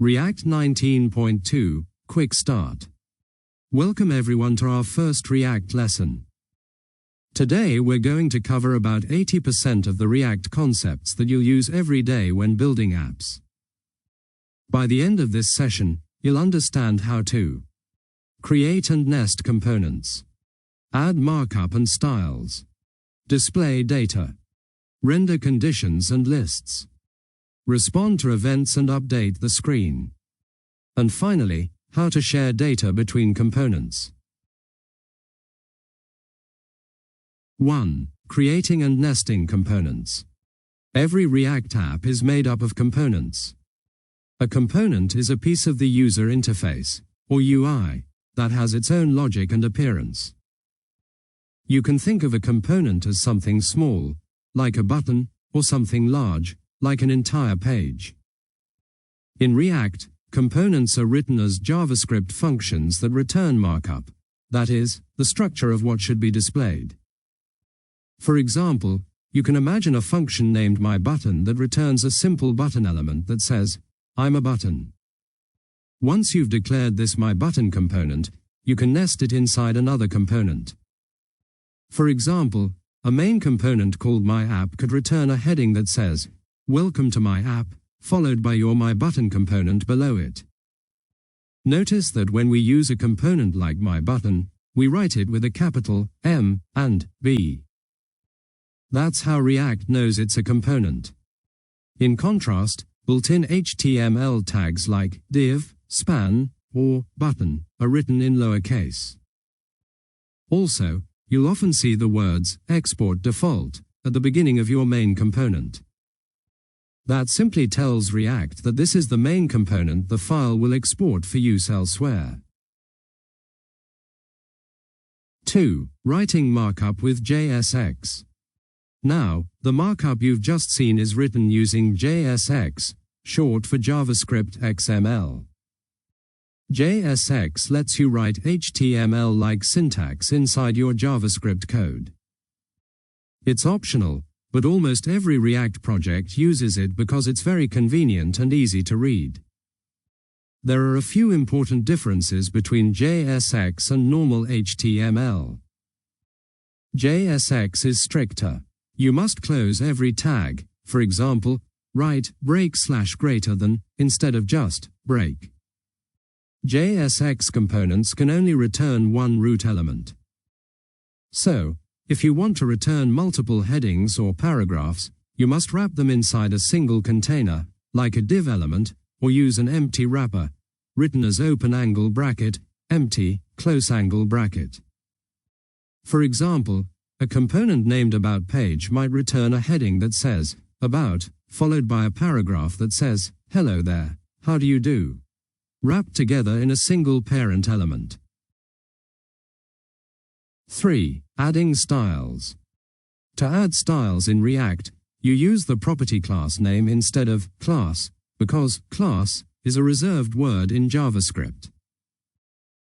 React 19.2, Quick Start. Welcome everyone to our first React lesson. Today we're going to cover about 80% of the React concepts that you'll use every day when building apps. By the end of this session, you'll understand how to create and nest components, add markup and styles, display data, render conditions and lists, respond to events and update the screen, and finally, how to share data between components. 1. Creating and nesting components. Every React app is made up of components. A component is a piece of the user interface, or UI, that has its own logic and appearance. You can think of a component as something small, like a button, or something large, like an entire page. In React, components are written as JavaScript functions that return markup, that is, the structure of what should be displayed. For example, you can imagine a function named myButton that returns a simple button element that says, I'm a button. Once you've declared this myButton component, you can nest it inside another component. For example, a main component called myApp could return a heading that says, Welcome to my app, followed by your myButton component below it. Notice that when we use a component like myButton, we write it with a capital M and B. That's how React knows it's a component. In contrast, built-in HTML tags like div, span, or button are written in lowercase. Also, you'll often see the words export default at the beginning of your main component. That simply tells React that this is the main component the file will export for use elsewhere. 2. Writing markup with JSX. Now, the markup you've just seen is written using JSX, short for JavaScript XML. JSX lets you write HTML-like syntax inside your JavaScript code. It's optional, but almost every React project uses it because it's very convenient and easy to read. There are a few important differences between JSX and normal HTML. JSX is stricter. You must close every tag, for example, write break/greater than instead of just break. JSX components can only return one root element. So, if you want to return multiple headings or paragraphs, you must wrap them inside a single container, like a div element, or use an empty wrapper, written as open angle bracket, empty, close angle bracket. For example, a component named About Page might return a heading that says, About, followed by a paragraph that says, Hello there, how do you do? Wrapped together in a single parent element. 3. Adding styles. To add styles in React, you use the property class name instead of class, because class is a reserved word in JavaScript.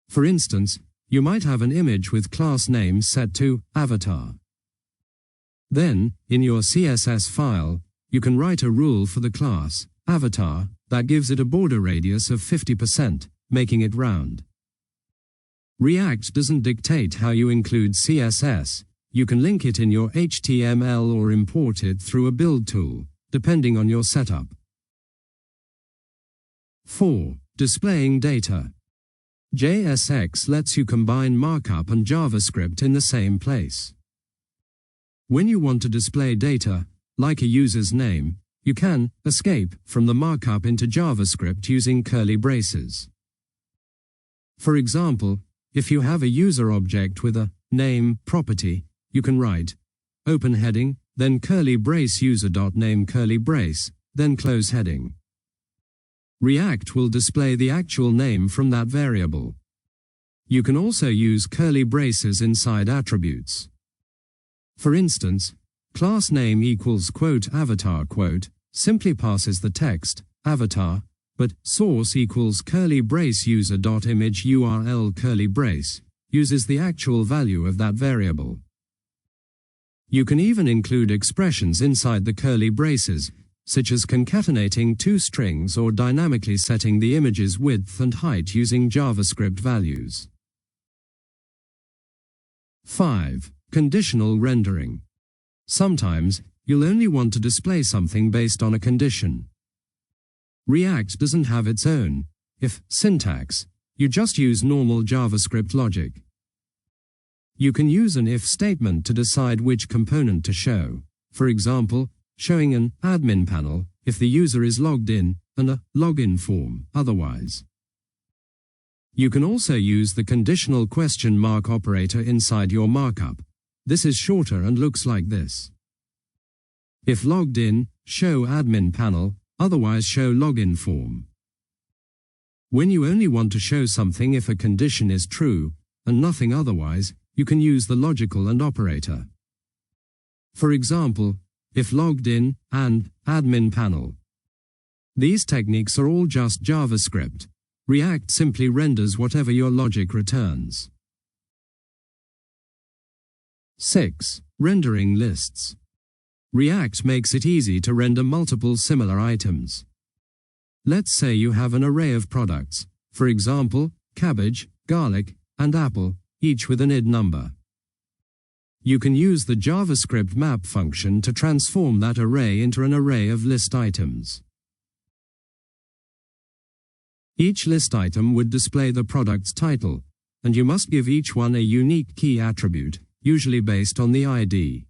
For instance, you might have an image with class name set to avatar. Then, in your CSS file, you can write a rule for the class avatar that gives it a border radius of 50%, making it round. React doesn't dictate how you include CSS. You can link it in your HTML or import it through a build tool, depending on your setup. 4. Displaying data. JSX lets you combine markup and JavaScript in the same place. When you want to display data, like a user's name, you can escape from the markup into JavaScript using curly braces. For example, if you have a user object with a name property, you can write open heading, then curly brace user.name curly brace, then close heading. React will display the actual name from that variable. You can also use curly braces inside attributes. For instance, class name equals quote avatar quote simply passes the text avatar, but source equals curly brace user.image URL curly brace uses the actual value of that variable. You can even include expressions inside the curly braces, such as concatenating two strings or dynamically setting the image's width and height using JavaScript values. 5. Conditional rendering. Sometimes, you'll only want to display something based on a condition. React doesn't have its own if syntax. You just use normal JavaScript logic. You can use an if statement to decide which component to show. For example, showing an admin panel if the user is logged in and a login form otherwise. You can also use the conditional question mark operator inside your markup. This is shorter and looks like this. If logged in, show admin panel, otherwise show login form. When you only want to show something if a condition is true, and nothing otherwise, you can use the logical and operator. For example, if logged in and admin panel. These techniques are all just JavaScript. React simply renders whatever your logic returns. 6. Rendering lists. React makes it easy to render multiple similar items. Let's say you have an array of products, for example, cabbage, garlic, and apple, each with an id number. You can use the JavaScript map function to transform that array into an array of list items. Each list item would display the product's title, and you must give each one a unique key attribute, usually based on the ID.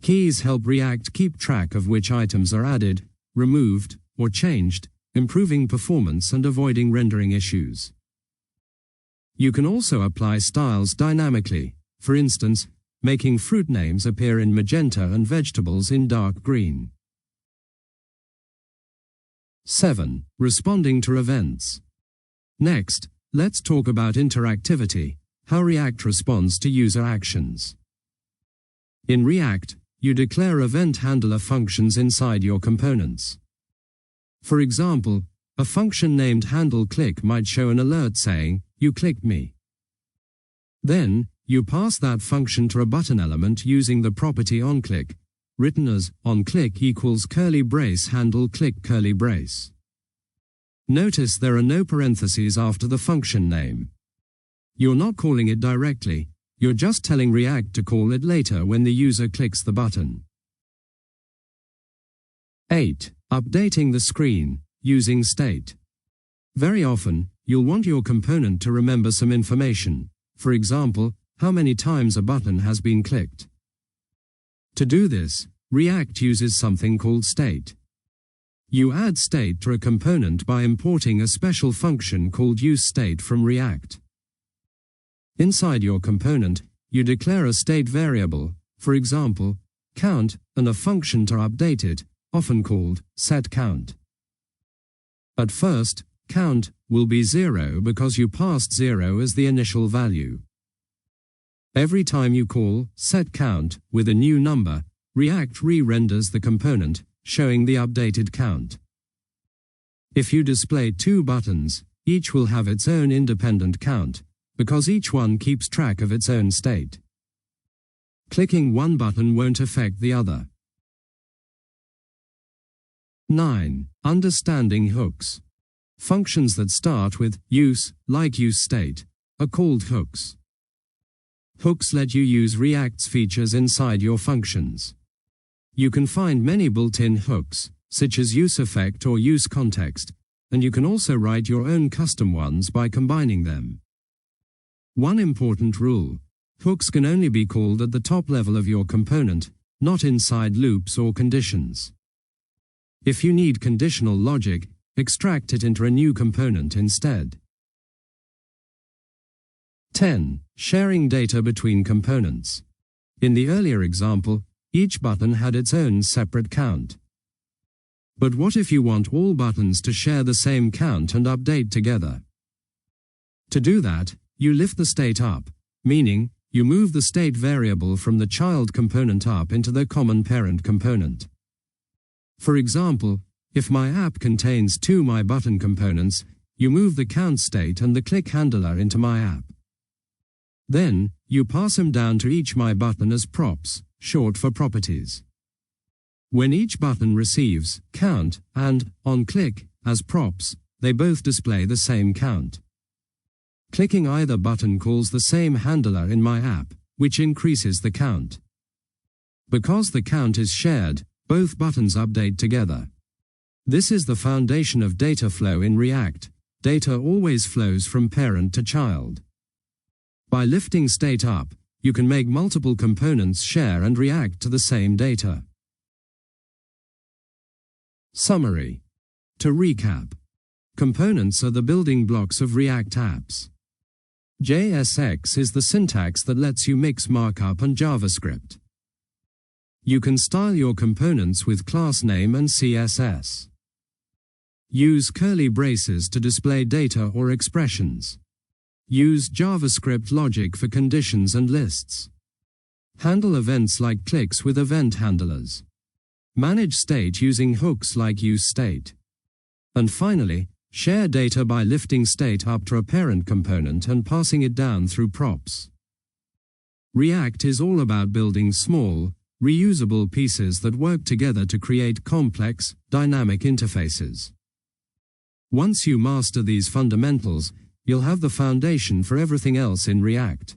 Keys help React keep track of which items are added, removed, or changed, improving performance and avoiding rendering issues. You can also apply styles dynamically, for instance, making fruit names appear in magenta and vegetables in dark green. 7. Responding to events. Next, let's talk about interactivity, how React responds to user actions. In React, you declare event handler functions inside your components. For example, a function named handleClick might show an alert saying, "You clicked me." Then, you pass that function to a button element using the property onClick, written as onClick equals curly brace handleClick curly brace. Notice there are no parentheses after the function name. You're not calling it directly, you're just telling React to call it later when the user clicks the button. 8. Updating the screen, using state. Very often, you'll want your component to remember some information, for example, how many times a button has been clicked. To do this, React uses something called state. You add state to a component by importing a special function called useState from React. Inside your component, you declare a state variable, for example, count, and a function to update it, often called setCount. At first, count will be 0 because you passed 0 as the initial value. Every time you call setCount with a new number, React re-renders the component, showing the updated count. If you display two buttons, each will have its own independent count, because each one keeps track of its own state. Clicking one button won't affect the other. 9. Understanding hooks. Functions that start with use, like useState, are called hooks. Hooks let you use React's features inside your functions. You can find many built-in hooks, such as useEffect or useContext, and you can also write your own custom ones by combining them. One important rule: hooks can only be called at the top level of your component, not inside loops or conditions. If you need conditional logic, extract it into a new component instead. 10. Sharing data between components. In the earlier example, each button had its own separate count. But what if you want all buttons to share the same count and update together? To do that, you lift the state up, meaning, you move the state variable from the child component up into the common parent component. For example, if my app contains two myButton components, you move the count state and the click handler into my app. Then, you pass them down to each myButton as props, short for properties. When each button receives count and on click as props, they both display the same count. Clicking either button calls the same handler in my app, which increases the count. Because the count is shared, both buttons update together. This is the foundation of data flow in React. Data always flows from parent to child. By lifting state up, you can make multiple components share and react to the same data. Summary. To recap, components are the building blocks of React apps. JSX is the syntax that lets you mix markup and JavaScript. You can style your components with class name and CSS. Use curly braces to display data or expressions. Use JavaScript logic for conditions and lists. Handle events like clicks with event handlers. Manage state using hooks like useState. And finally, share data by lifting state up to a parent component and passing it down through props. React is all about building small, reusable pieces that work together to create complex, dynamic interfaces. Once you master these fundamentals, you'll have the foundation for everything else in React.